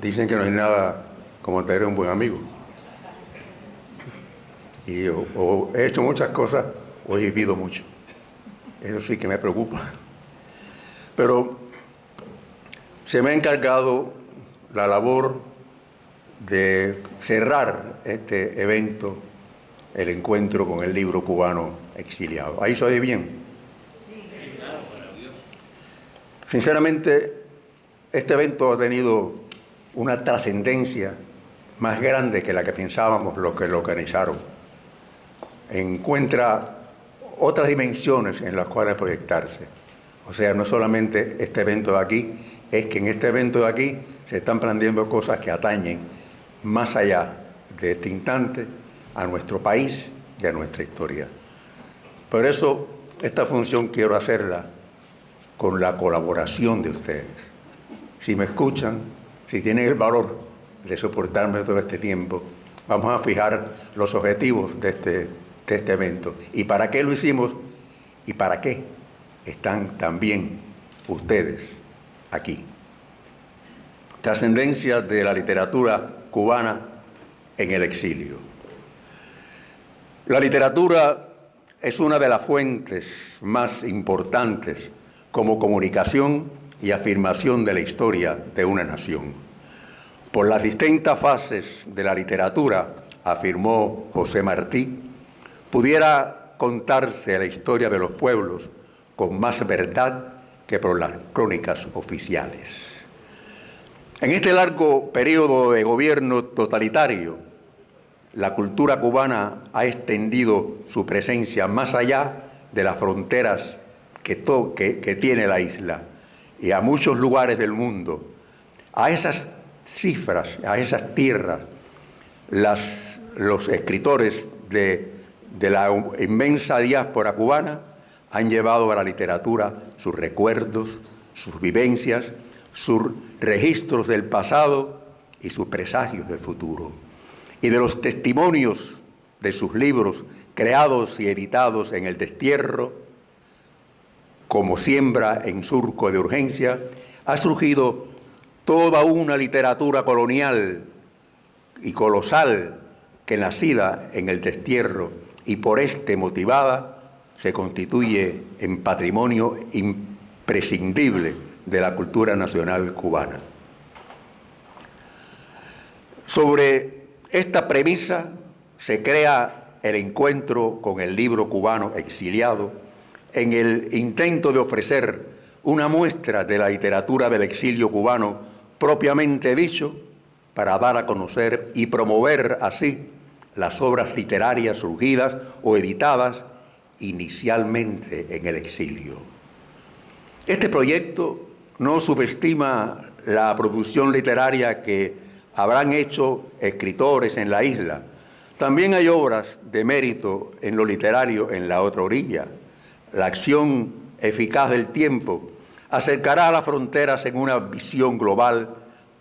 Dicen que no hay nada como tener un buen amigo. Y o he hecho muchas cosas o he vivido mucho. Eso sí que me preocupa. Pero se me ha encargado la labor de cerrar este evento, el encuentro con el libro cubano exiliado. ¿Ahí se oye bien? Sinceramente, este evento ha tenido una trascendencia más grande que la que pensábamos los que lo organizaron. Encuentra otras dimensiones en las cuales proyectarse. O sea, no solamente este evento de aquí, es que en este evento de aquí se están planteando cosas que atañen más allá de este instante a nuestro país y a nuestra historia. Por eso, esta función quiero hacerla con la colaboración de ustedes. Si me escuchan, si tienen el valor de soportarme todo este tiempo, vamos a fijar los objetivos de este evento. ¿Y para qué lo hicimos? ¿Y para qué están también ustedes aquí? Trascendencia de la literatura cubana en el exilio. La literatura es una de las fuentes más importantes como comunicación y afirmación de la historia de una nación. Por las distintas fases de la literatura, afirmó José Martí, pudiera contarse la historia de los pueblos con más verdad que por las crónicas oficiales. En este largo periodo de gobierno totalitario, la cultura cubana ha extendido su presencia más allá de las fronteras que tiene la isla y a muchos lugares del mundo. A esas cifras, a esas tierras, los escritores de la inmensa diáspora cubana han llevado a la literatura sus recuerdos, sus vivencias, sus registros del pasado y sus presagios del futuro. Y de los testimonios de sus libros creados y editados en el destierro, como siembra en surco de urgencia, ha surgido toda una literatura colonial y colosal que, nacida en el destierro y por este motivada, se constituye en patrimonio imprescindible de la cultura nacional cubana. Sobre esta premisa se crea el encuentro con el libro cubano exiliado en el intento de ofrecer una muestra de la literatura del exilio cubano propiamente dicho, para dar a conocer y promover así las obras literarias surgidas o editadas inicialmente en el exilio. Este proyecto no subestima la producción literaria que habrán hecho escritores en la isla. También hay obras de mérito en lo literario en la otra orilla. La acción eficaz del tiempo acercará a las fronteras en una visión global,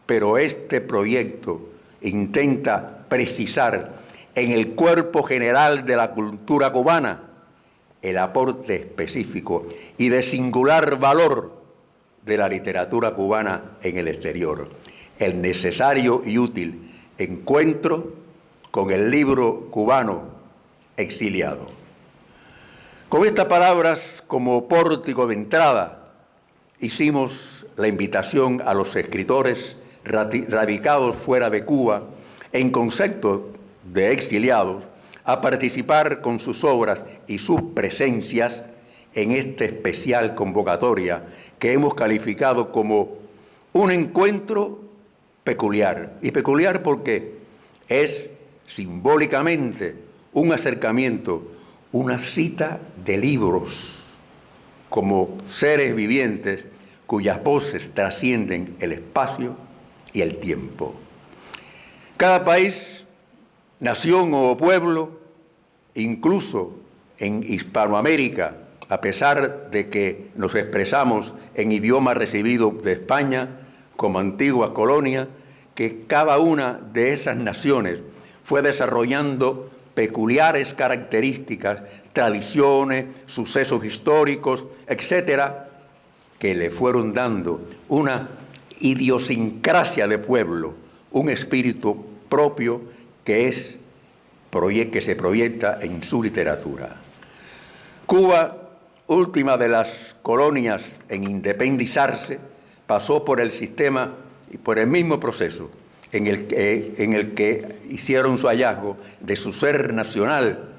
pero este proyecto intenta precisar en el cuerpo general de la cultura cubana el aporte específico y de singular valor de la literatura cubana en el exterior, el necesario y útil encuentro con el libro cubano exiliado. Con estas palabras como pórtico de entrada, hicimos la invitación a los escritores radicados fuera de Cuba en concepto de exiliados a participar con sus obras y sus presencias en esta especial convocatoria que hemos calificado como un encuentro peculiar. Y peculiar porque es simbólicamente un acercamiento, una cita de libros como seres vivientes cuyas voces trascienden el espacio y el tiempo. Cada país, nación o pueblo, incluso en Hispanoamérica, a pesar de que nos expresamos en idioma recibido de España como antigua colonia, que cada una de esas naciones fue desarrollando peculiares características, tradiciones, sucesos históricos, etcétera, que le fueron dando una idiosincrasia de pueblo, un espíritu propio que se proyecta en su literatura. Cuba, última de las colonias en independizarse, pasó por el sistema y por el mismo proceso en el que hicieron su hallazgo de su ser nacional,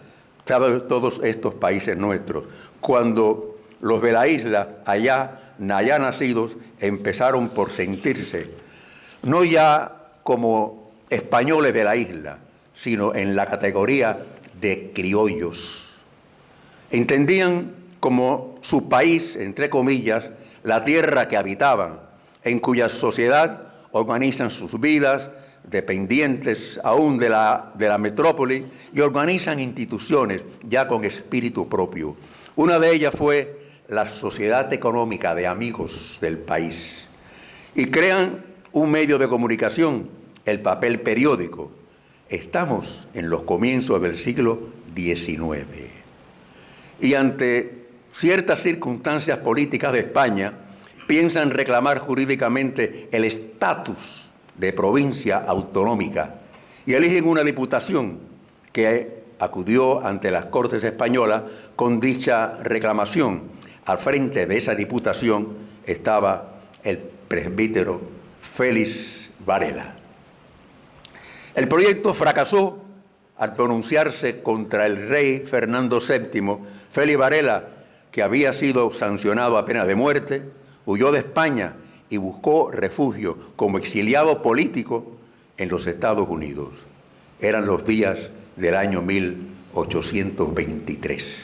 todos estos países nuestros, cuando los de la isla, allá nacidos, empezaron por sentirse, no ya como españoles de la isla, sino en la categoría de criollos. Entendían como su país, entre comillas, la tierra que habitaban, en cuya sociedad organizan sus vidas, dependientes aún de la metrópoli, y organizan instituciones ya con espíritu propio. Una de ellas fue la Sociedad Económica de Amigos del País. Y crean un medio de comunicación, el papel periódico. Estamos en los comienzos del siglo XIX. Y ante ciertas circunstancias políticas de España, piensan reclamar jurídicamente el estatus de provincia autonómica y eligen una diputación que acudió ante las Cortes Españolas con dicha reclamación. Al frente de esa diputación estaba el presbítero Félix Varela. El proyecto fracasó al pronunciarse contra el rey Fernando VII. Félix Varela, que había sido sancionado a pena de muerte, huyó de España y buscó refugio como exiliado político en los Estados Unidos. Eran los días del año 1823.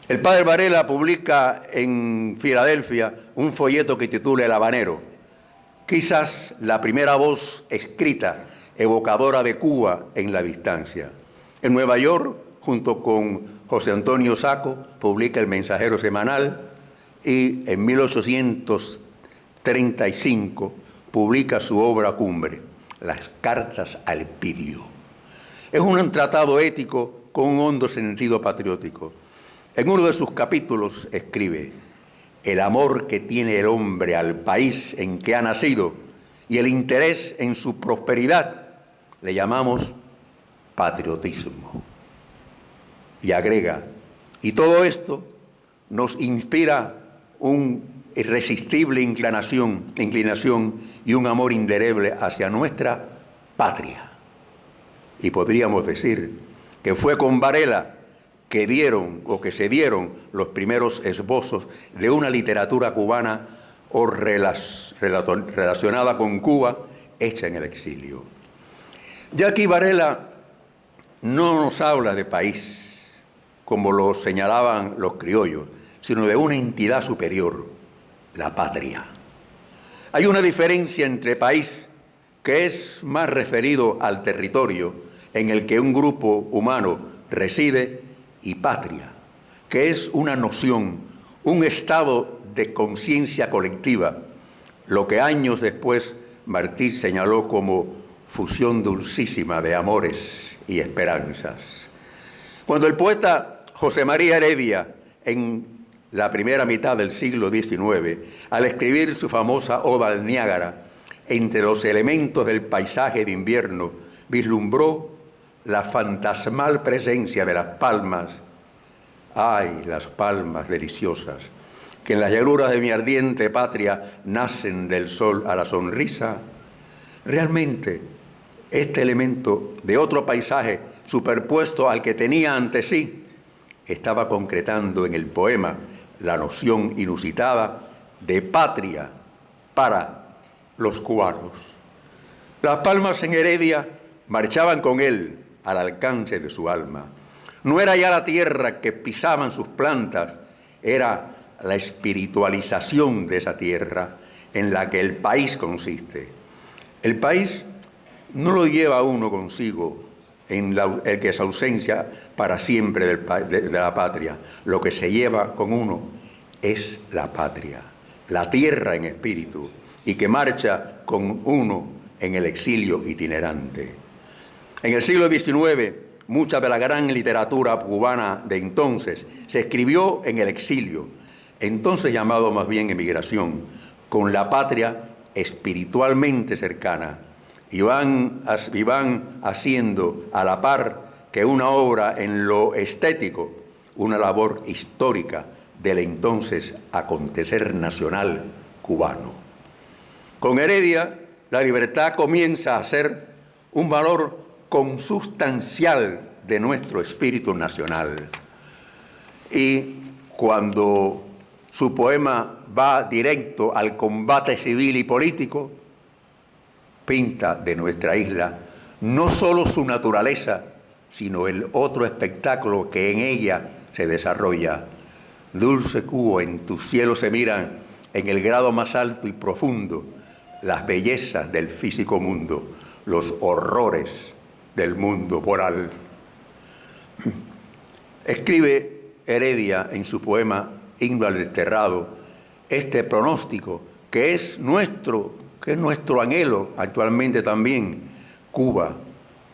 El padre Varela publica en Filadelfia un folleto que titula El Habanero, quizás la primera voz escrita evocadora de Cuba en la distancia. En Nueva York, junto con José Antonio Saco, publica El Mensajero Semanal, y en 1835 publica su obra cumbre, Las Cartas al Elpidio. Es un tratado ético con un hondo sentido patriótico. En uno de sus capítulos escribe: el amor que tiene el hombre al país en que ha nacido y el interés en su prosperidad le llamamos patriotismo. Y agrega: y todo esto nos inspira una irresistible inclinación y un amor indeleble hacia nuestra patria. Y podríamos decir que fue con Varela que se dieron los primeros esbozos de una literatura cubana o relacionada con Cuba, hecha en el exilio. Ya aquí Varela no nos habla de país, como lo señalaban los criollos, sino de una entidad superior, la patria. Hay una diferencia entre país, que es más referido al territorio en el que un grupo humano reside, y patria, que es una noción, un estado de conciencia colectiva, lo que años después Martí señaló como fusión dulcísima de amores y esperanzas. Cuando el poeta José María Heredia, en la primera mitad del siglo XIX, al escribir su famosa Oda al Niágara, entre los elementos del paisaje de invierno, vislumbró la fantasmal presencia de las palmas. ¡Ay, las palmas deliciosas, que en las llanuras de mi ardiente patria nacen del sol a la sonrisa! Realmente, este elemento de otro paisaje superpuesto al que tenía ante sí, estaba concretando en el poema la noción inusitada de patria para los cubanos. Las palmas en Heredia marchaban con él al alcance de su alma. No era ya la tierra que pisaban sus plantas, era la espiritualización de esa tierra en la que el país consiste. El país no lo lleva uno consigo en el que es ausencia para siempre de la patria. Lo que se lleva con uno es la patria, la tierra en espíritu, y que marcha con uno en el exilio itinerante. En el siglo XIX, mucha de la gran literatura cubana de entonces se escribió en el exilio, entonces llamado más bien emigración, con la patria espiritualmente cercana y van haciendo a la par que una obra en lo estético, una labor histórica del entonces acontecer nacional cubano. Con Heredia, la libertad comienza a ser un valor consustancial de nuestro espíritu nacional. Y cuando su poema va directo al combate civil y político, pinta de nuestra isla no solo su naturaleza, sino el otro espectáculo que en ella se desarrolla. Dulce Cuba, en tu cielo se miran en el grado más alto y profundo las bellezas del físico mundo, los horrores del mundo moral. Escribe Heredia en su poema Himno al Desterrado este pronóstico que es nuestro anhelo actualmente también. Cuba,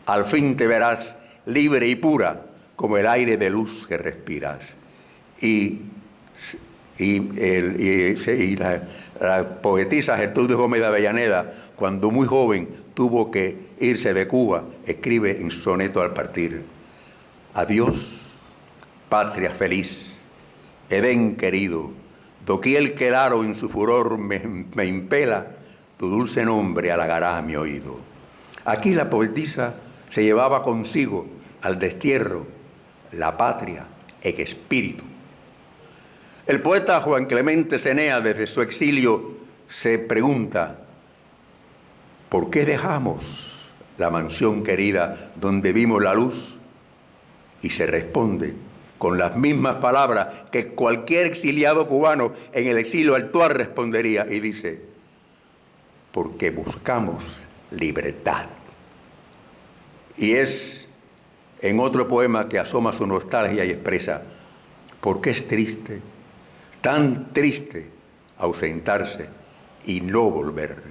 al fin te verás libre y pura como el aire de luz que respiras. La poetisa Gertrudis Gómez de Avellaneda, cuando muy joven tuvo que irse de Cuba, escribe en su soneto al partir: adiós, patria feliz, Edén querido, doquier que el aro en su furor me impela, tu dulce nombre halagará a mi oído. Aquí la poetisa se llevaba consigo al destierro la patria en espíritu. El poeta Juan Clemente Cenea, desde su exilio, se pregunta: ¿por qué dejamos la mansión querida donde vimos la luz? Y se responde con las mismas palabras que cualquier exiliado cubano en el exilio actual respondería, y dice: porque buscamos libertad. Y es en otro poema que asoma su nostalgia y expresa: porque es triste, tan triste, ausentarse y no volver.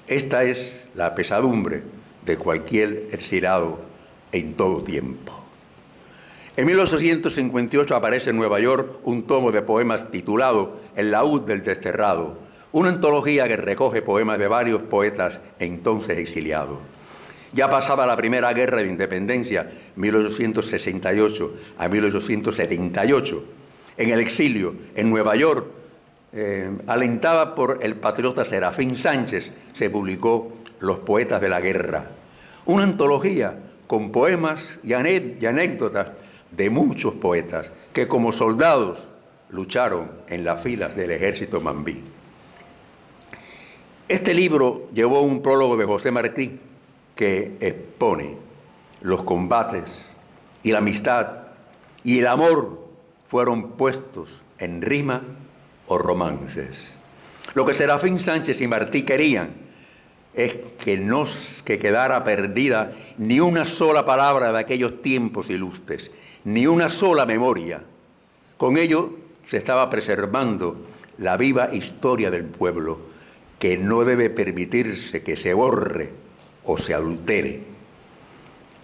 Esta es la pesadumbre de cualquier exilado en todo tiempo. En 1858 aparece en Nueva York un tomo de poemas titulado El laúd del desterrado, una antología que recoge poemas de varios poetas entonces exiliados. Ya pasaba la Primera Guerra de Independencia, 1868 a 1878. En el exilio, en Nueva York, alentada por el patriota Serafín Sánchez, se publicó Los Poetas de la Guerra, una antología con poemas y anécdotas de muchos poetas que como soldados lucharon en las filas del ejército mambí. Este libro llevó un prólogo de José Martí que expone los combates y la amistad y el amor fueron puestos en rima o romances. Lo que Serafín Sánchez y Martí querían es que no quedara perdida ni una sola palabra de aquellos tiempos ilustres, ni una sola memoria. Con ello se estaba preservando la viva historia del pueblo, que no debe permitirse que se borre o se adultere.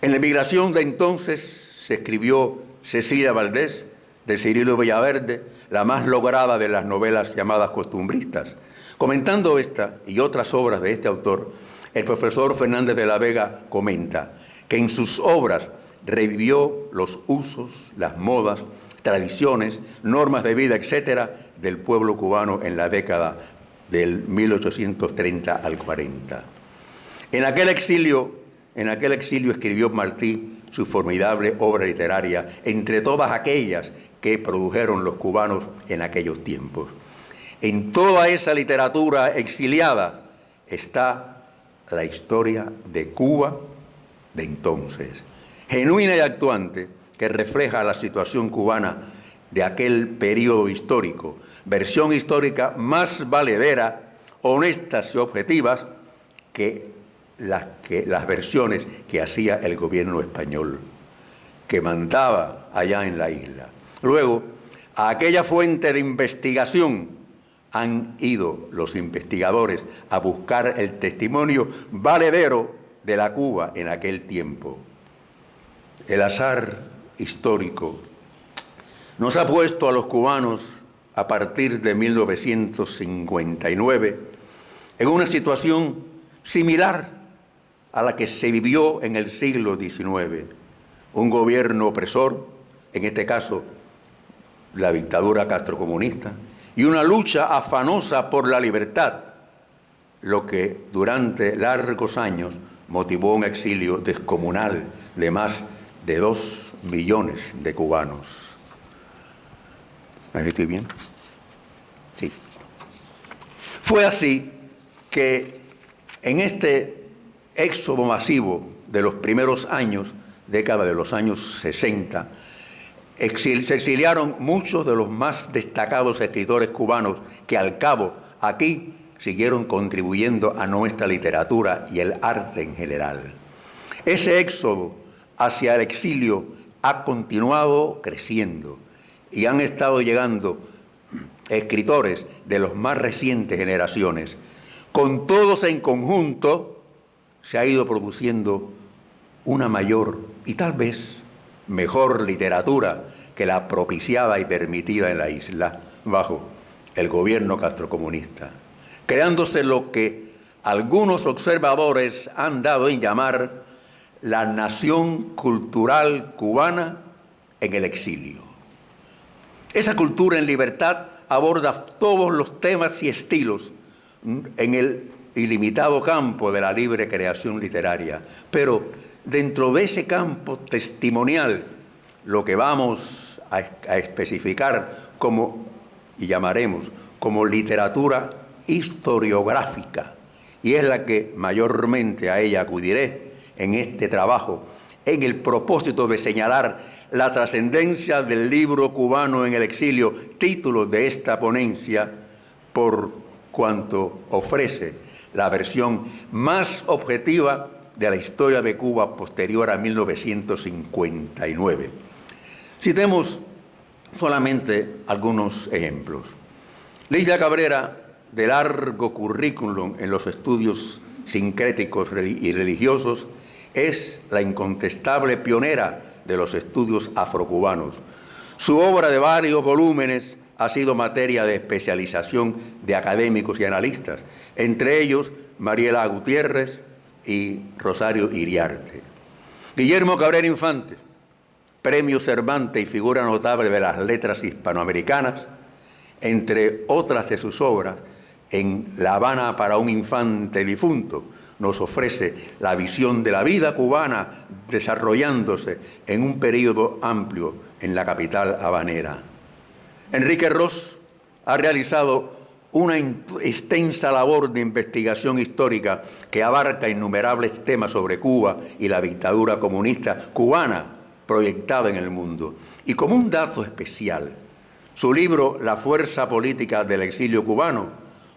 En la emigración de entonces se escribió Cecilia Valdés, de Cirilo Villaverde, la más lograda de las novelas llamadas costumbristas. Comentando esta y otras obras de este autor, el profesor Fernández de la Vega comenta que en sus obras revivió los usos, las modas, tradiciones, normas de vida, etcétera, del pueblo cubano en la década del 1830 al 40. En aquel exilio escribió Martí su formidable obra literaria, entre todas aquellas que produjeron los cubanos en aquellos tiempos. En toda esa literatura exiliada está la historia de Cuba de entonces, genuina y actuante, que refleja la situación cubana de aquel periodo histórico, versión histórica más valedera, honestas y objetivas que las versiones que hacía el gobierno español, que mandaba allá en la isla. Luego, a aquella fuente de investigación han ido los investigadores a buscar el testimonio valedero de la Cuba en aquel tiempo. El azar histórico nos ha puesto a los cubanos, a partir de 1959, en una situación similar a la que se vivió en el siglo XIX. Un gobierno opresor, en este caso la dictadura castrocomunista, y una lucha afanosa por la libertad, lo que durante largos años motivó un exilio descomunal de más de 2 millones de cubanos. ¿Estoy bien? Sí. Fue así que en este éxodo masivo de los primeros años, década de los años 60, se exiliaron muchos de los más destacados escritores cubanos que al cabo aquí siguieron contribuyendo a nuestra literatura y el arte en general. Ese éxodo hacia el exilio ha continuado creciendo y han estado llegando escritores de las más recientes generaciones. Con todos en conjunto se ha ido produciendo una mayor y tal vez mejor literatura que la propiciada y permitida en la isla bajo el gobierno castrocomunista, creándose lo que algunos observadores han dado en llamar la nación cultural cubana en el exilio. Esa cultura en libertad aborda todos los temas y estilos en el ilimitado campo de la libre creación literaria, pero dentro de ese campo testimonial, lo que vamos a especificar como, y llamaremos, como literatura historiográfica, y es la que mayormente a ella acudiré en este trabajo, en el propósito de señalar la trascendencia del libro cubano en el exilio, título de esta ponencia, por cuanto ofrece la versión más objetiva de la historia de Cuba posterior a 1959. Citemos solamente algunos ejemplos. Lidia Cabrera, de largo currículum en los estudios sincréticos y religiosos, es la incontestable pionera de los estudios afrocubanos. Su obra de varios volúmenes ha sido materia de especialización de académicos y analistas, entre ellos Mariela Gutiérrez y Rosario Iriarte. Guillermo Cabrera Infante, Premio Cervantes y figura notable de las letras hispanoamericanas, entre otras de sus obras, en La Habana para un infante difunto, nos ofrece la visión de la vida cubana desarrollándose en un periodo amplio en la capital habanera. Enrique Ros ha realizado una extensa labor de investigación histórica que abarca innumerables temas sobre Cuba y la dictadura comunista cubana proyectada en el mundo. Y como un dato especial, su libro La fuerza política del exilio cubano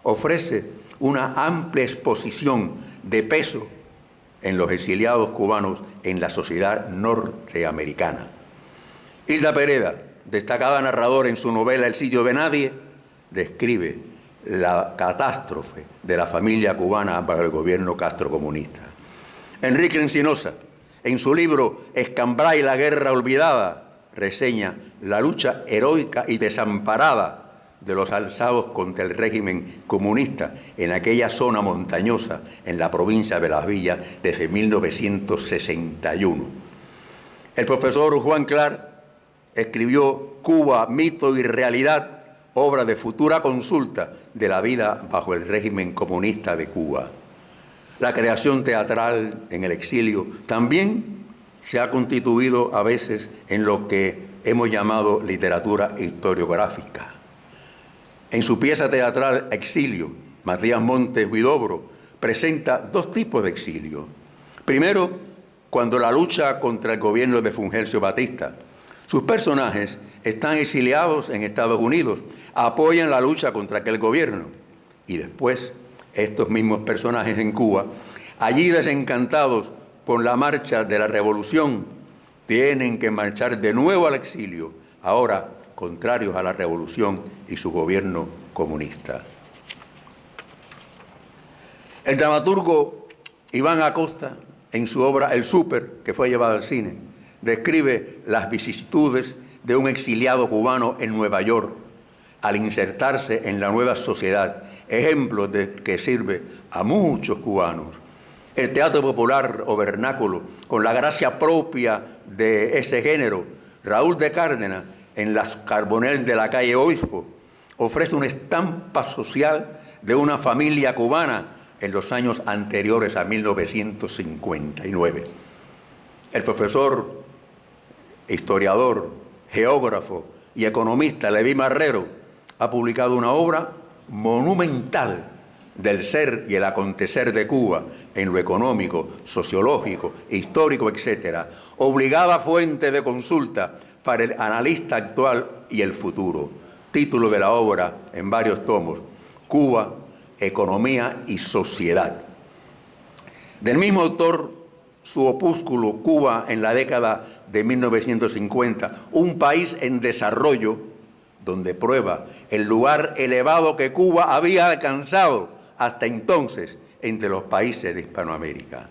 ofrece una amplia exposición de peso en los exiliados cubanos en la sociedad norteamericana. Hilda Pereda, destacada narradora en su novela El sitio de nadie, describe la catástrofe de la familia cubana bajo el gobierno castrocomunista. Enrique Encinosa, en su libro Escambray, la guerra olvidada, reseña la lucha heroica y desamparada de los alzados contra el régimen comunista en aquella zona montañosa en la provincia de Las Villas desde 1961. El profesor Juan Clark escribió Cuba, mito y realidad, obra de futura consulta de la vida bajo el régimen comunista de Cuba. La creación teatral en el exilio también se ha constituido a veces en lo que hemos llamado literatura historiográfica. En su pieza teatral Exilio, Matías Montes Huidobro presenta dos tipos de exilio. Primero, cuando la lucha contra el gobierno de Fulgencio Batista. Sus personajes están exiliados en Estados Unidos, apoyan la lucha contra aquel gobierno. Y después, estos mismos personajes en Cuba, allí desencantados por la marcha de la revolución, tienen que marchar de nuevo al exilio, ahora contrarios a la revolución y su gobierno comunista. El dramaturgo Iván Acosta, en su obra El Súper, que fue llevada al cine, describe las vicisitudes de un exiliado cubano en Nueva York, al insertarse en la nueva sociedad, ejemplo de que sirve a muchos cubanos. El teatro popular o vernáculo, con la gracia propia de ese género, Raúl de Cárdenas, en Las Carbonell de la calle Obispo, ofrece una estampa social de una familia cubana en los años anteriores a 1959. El profesor, historiador, geógrafo y economista Leví Marrero ha publicado una obra monumental del ser y el acontecer de Cuba en lo económico, sociológico, histórico, etc., obligada fuente de consulta para el analista actual y el futuro. Título de la obra en varios tomos: Cuba, Economía y Sociedad. Del mismo autor, su opúsculo Cuba en la década de 1950, un país en desarrollo, donde prueba el lugar elevado que Cuba había alcanzado hasta entonces entre los países de Hispanoamérica.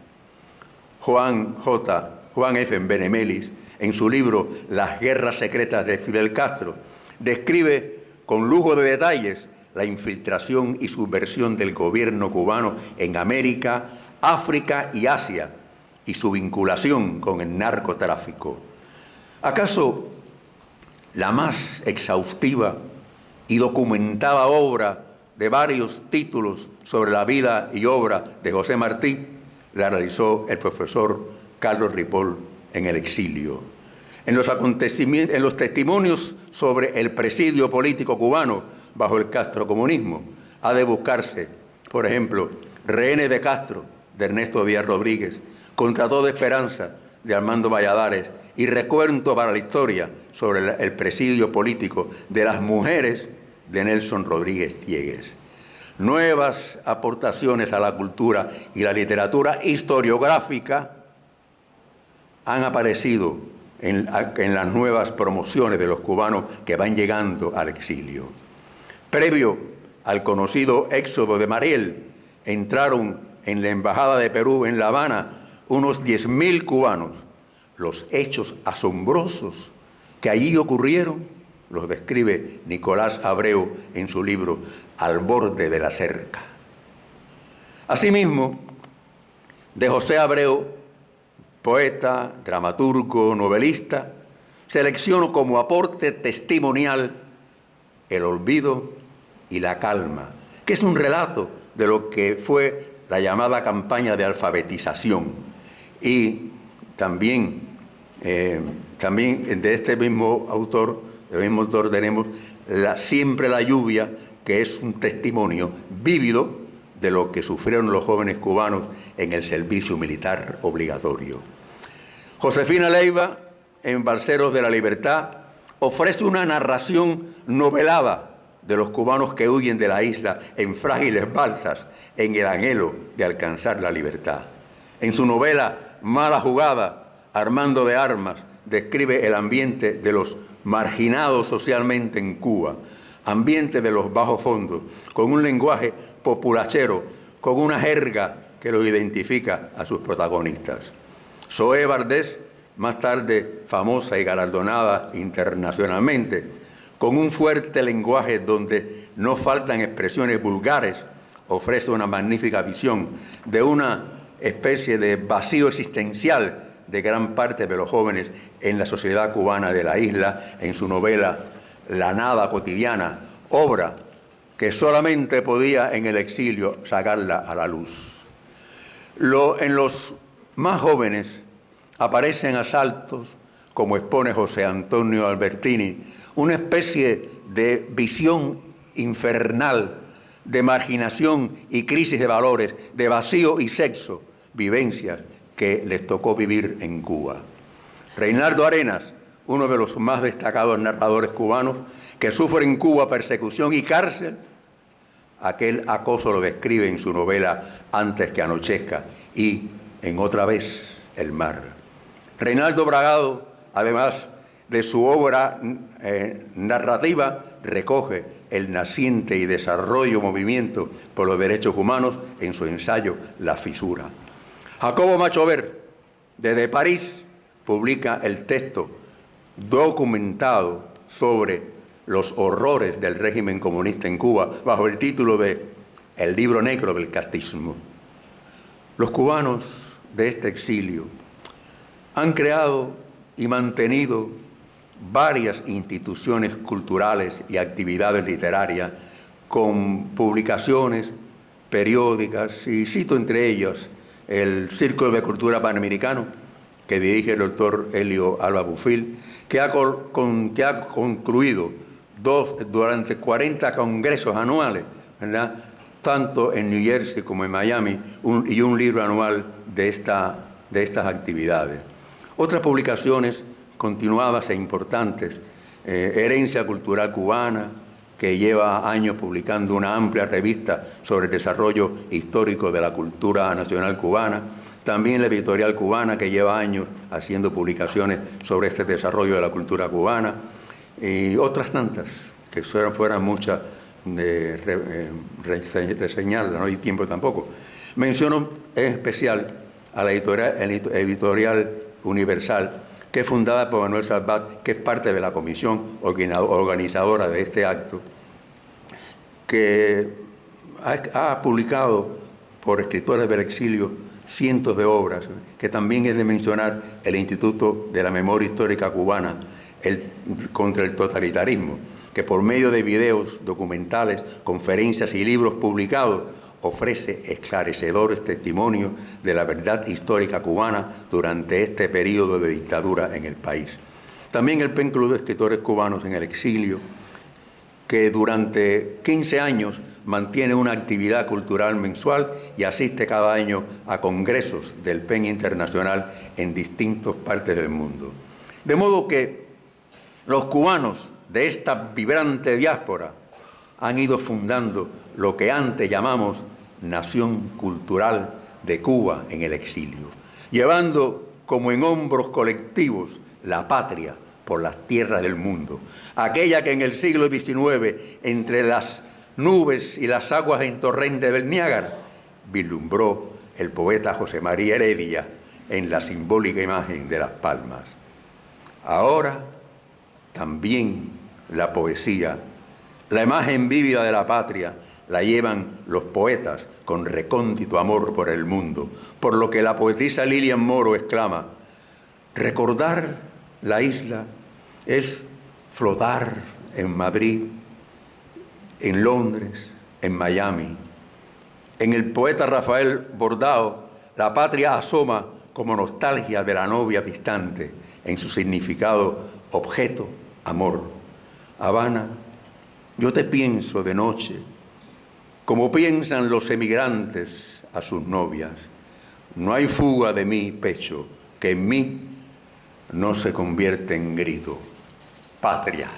Juan F. Benemelis, en su libro Las guerras secretas de Fidel Castro, describe con lujo de detalles la infiltración y subversión del gobierno cubano en América, África y Asia, y su vinculación con el narcotráfico. ¿Acaso la más exhaustiva y documentada obra de varios títulos sobre la vida y obra de José Martí la realizó el profesor Carlos Ripoll en el exilio? En los testimonios sobre el presidio político cubano bajo el castrocomunismo ha de buscarse, por ejemplo, Rehenes de Castro, de Ernesto Díaz Rodríguez, Contra toda esperanza, de Armando Valladares, y Recuento para la historia sobre el presidio político de las mujeres, de Nelson Rodríguez Diegues. Nuevas aportaciones a la cultura y la literatura historiográfica han aparecido en las nuevas promociones de los cubanos que van llegando al exilio. Previo al conocido éxodo de Mariel, entraron en la Embajada de Perú en La Habana unos 10.000 cubanos. Los hechos asombrosos que allí ocurrieron los describe Nicolás Abreu en su libro Al borde de la cerca. Asimismo, de José Abreu, poeta, dramaturgo, novelista, selecciono como aporte testimonial El olvido y la calma, que es un relato de lo que fue la llamada campaña de alfabetización. Y también de este mismo autor, tenemos Siempre la lluvia, que es un testimonio vívido de lo que sufrieron los jóvenes cubanos en el servicio militar obligatorio. Josefina Leiva, en Balseros de la Libertad, ofrece una narración novelada de los cubanos que huyen de la isla en frágiles balsas en el anhelo de alcanzar la libertad. En su novela Mala jugada, Armando de Armas describe el ambiente de los marginados socialmente en Cuba, ambiente de los bajos fondos, con un lenguaje populachero, con una jerga que lo identifica a sus protagonistas. Zoé Valdés, más tarde famosa y galardonada internacionalmente, con un fuerte lenguaje donde no faltan expresiones vulgares, ofrece una magnífica visión de una especie de vacío existencial de gran parte de los jóvenes en la sociedad cubana de la isla, en su novela La nada cotidiana, obra que solamente podía en el exilio sacarla a la luz. En los más jóvenes aparecen asaltos, como expone José Antonio Albertini, una especie de visión infernal, de marginación y crisis de valores, de vacío y sexo, vivencias que les tocó vivir en Cuba. Reinaldo Arenas, uno de los más destacados narradores cubanos, que sufre en Cuba persecución y cárcel, aquel acoso lo describe en su novela Antes que anochezca y en Otra vez el mar. Reinaldo Bragado, además de su obra narrativa, recoge el naciente y desarrollo movimiento por los derechos humanos en su ensayo La fisura. Jacobo Machover, desde París, publica el texto documentado sobre los horrores del régimen comunista en Cuba bajo el título de El libro negro del castismo. Los cubanos de este exilio han creado y mantenido varias instituciones culturales y actividades literarias con publicaciones periódicas, y cito entre ellas el Círculo de Cultura Panamericano, que dirige el doctor Helio Alba Bofill, que ha concluido durante 40 congresos anuales, ¿verdad?, tanto en New Jersey como en Miami, y un libro anual de estas actividades. Otras publicaciones continuadas e importantes, Herencia Cultural Cubana, que lleva años publicando una amplia revista sobre el desarrollo histórico de la cultura nacional cubana. También la Editorial Cubana, que lleva años haciendo publicaciones sobre este desarrollo de la cultura cubana. Y otras tantas, que fueran muchas de reseñarlas, no hay tiempo tampoco. Menciono en especial a la editorial Universal, que es fundada por Manuel Salvat, que es parte de la comisión organizadora de este acto, que ha publicado por escritores del exilio cientos de obras, que también es de mencionar el Instituto de la Memoria Histórica Cubana contra el totalitarismo, que por medio de videos, documentales, conferencias y libros publicados ofrece esclarecedores testimonios de la verdad histórica cubana durante este periodo de dictadura en el país. También el PEN Club de Escritores Cubanos en el Exilio, que durante 15 años mantiene una actividad cultural mensual y asiste cada año a congresos del PEN Internacional en distintas partes del mundo. De modo que los cubanos de esta vibrante diáspora han ido fundando lo que antes llamamos Nación Cultural de Cuba en el exilio, llevando como en hombros colectivos la patria por las tierras del mundo, aquella que en el siglo XIX, entre las nubes y las aguas en torrente del Niágara, vislumbró el poeta José María Heredia en la simbólica imagen de Las Palmas. Ahora también la poesía, la imagen vívida de la patria, la llevan los poetas con recóndito amor por el mundo, por lo que la poetisa Lilian Moro exclama: recordar la isla es flotar en Madrid, en Londres, en Miami. En el poeta Rafael Bordao, la patria asoma como nostalgia de la novia distante, en su significado objeto, amor. Habana, yo te pienso de noche, como piensan los emigrantes a sus novias. No hay fuga de mi pecho que en mí no se convierte en grito. Patria.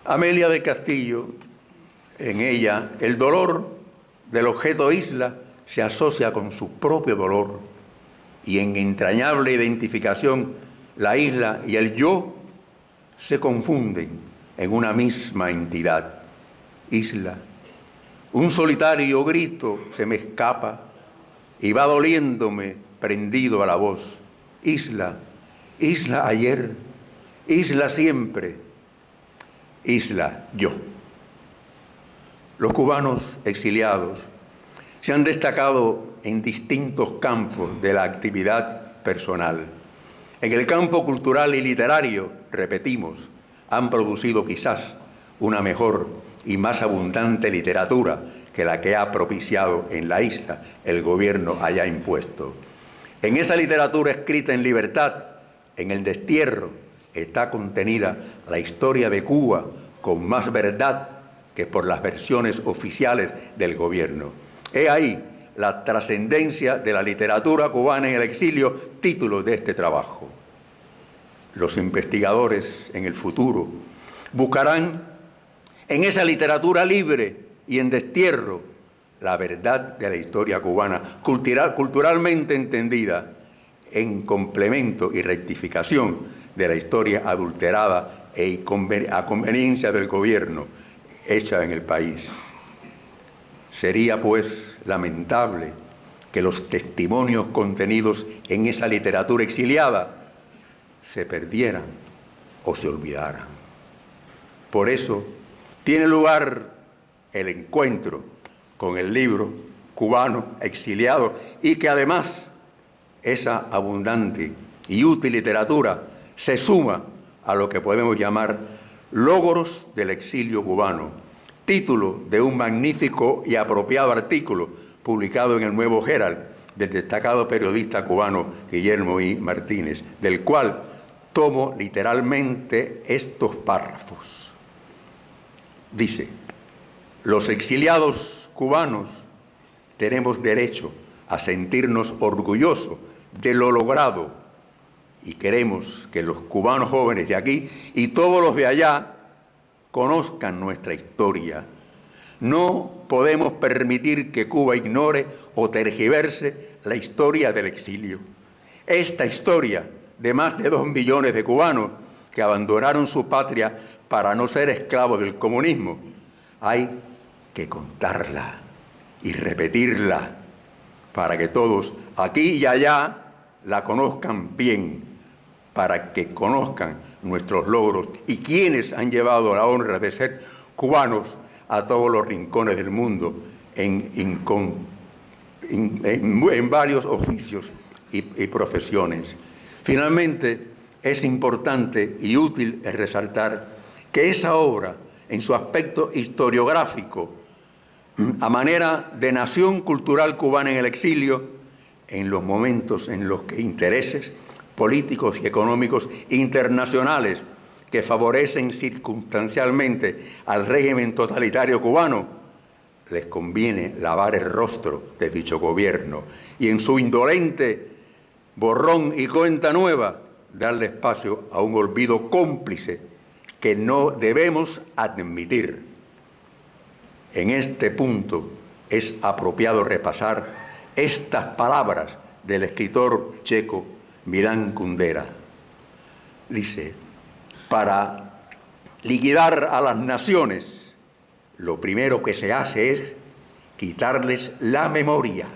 Amelia del Castillo, en ella, el dolor del objeto isla se asocia con su propio dolor, y en entrañable identificación la isla y el yo se confunden en una misma entidad. Isla, un solitario grito se me escapa y va doliéndome prendido a la voz. Isla, isla ayer, isla siempre, isla yo. Los cubanos exiliados se han destacado en distintos campos de la actividad personal. En el campo cultural y literario, repetimos, han producido quizás una mejor y más abundante literatura que la que ha propiciado en la isla el gobierno haya impuesto. En esa literatura escrita en libertad, en el destierro, está contenida la historia de Cuba con más verdad que por las versiones oficiales del gobierno. He ahí la trascendencia de la literatura cubana en el exilio, título de este trabajo. Los investigadores en el futuro buscarán en esa literatura libre y en destierro la verdad de la historia cubana, culturalmente entendida, en complemento y rectificación de la historia adulterada a conveniencia del gobierno hecha en el país. Sería, pues, lamentable que los testimonios contenidos en esa literatura exiliada se perdieran o se olvidaran. Por eso tiene lugar el encuentro con el libro cubano exiliado y que además esa abundante y útil literatura se suma a lo que podemos llamar Logros del exilio cubano, título de un magnífico y apropiado artículo publicado en el Nuevo Herald del destacado periodista cubano Guillermo I. Martínez, del cual tomo literalmente estos párrafos. Dice: los exiliados cubanos tenemos derecho a sentirnos orgullosos de lo logrado y queremos que los cubanos jóvenes de aquí y todos los de allá conozcan nuestra historia. No podemos permitir que Cuba ignore o tergiverse la historia del exilio. Esta historia de más de 2 millones de cubanos que abandonaron su patria para no ser esclavos del comunismo, hay que contarla y repetirla para que todos aquí y allá la conozcan bien, para que conozcan nuestros logros y quienes han llevado la honra de ser cubanos a todos los rincones del mundo en varios oficios y profesiones. Finalmente, es importante y útil resaltar que esa obra, en su aspecto historiográfico, a manera de nación cultural cubana en el exilio, en los momentos en los que intereses políticos y económicos internacionales que favorecen circunstancialmente al régimen totalitario cubano, les conviene lavar el rostro de dicho gobierno y en su indolente borrón y cuenta nueva darle espacio a un olvido cómplice que no debemos admitir. En este punto es apropiado repasar estas palabras del escritor checo Milan Kundera. Dice: para liquidar a las naciones, lo primero que se hace es quitarles la memoria.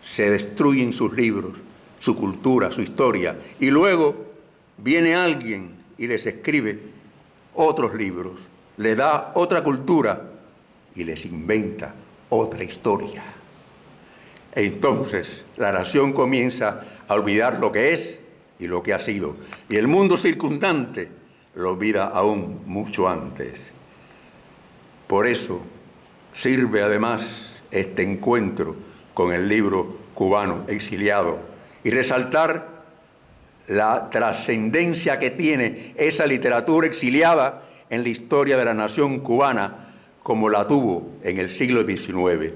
Se destruyen sus libros, su cultura, su historia, y luego viene alguien y les escribe otros libros, les da otra cultura y les inventa otra historia. Entonces la nación comienza a olvidar lo que es y lo que ha sido, y el mundo circundante lo olvida aún mucho antes. Por eso sirve además este encuentro con el libro cubano exiliado y resaltar la trascendencia que tiene esa literatura exiliada en la historia de la nación cubana como la tuvo en el siglo XIX.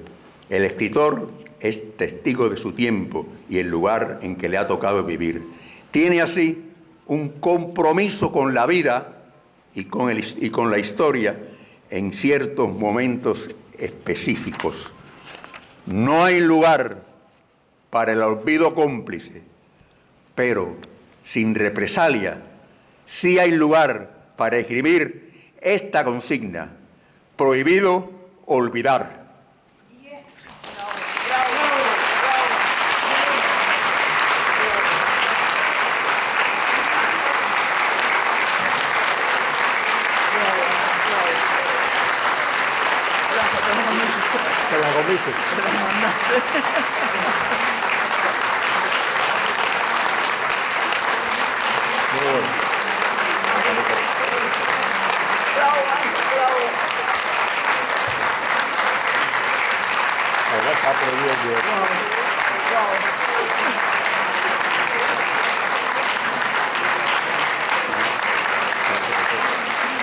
El escritor es testigo de su tiempo y el lugar en que le ha tocado vivir. Tiene así un compromiso con la vida y con la historia en ciertos momentos específicos. No hay lugar para el olvido cómplice, pero sin represalia sí hay lugar para escribir esta consigna: prohibido olvidar. Te la comiste. Muy bueno. Ahora está prohibido.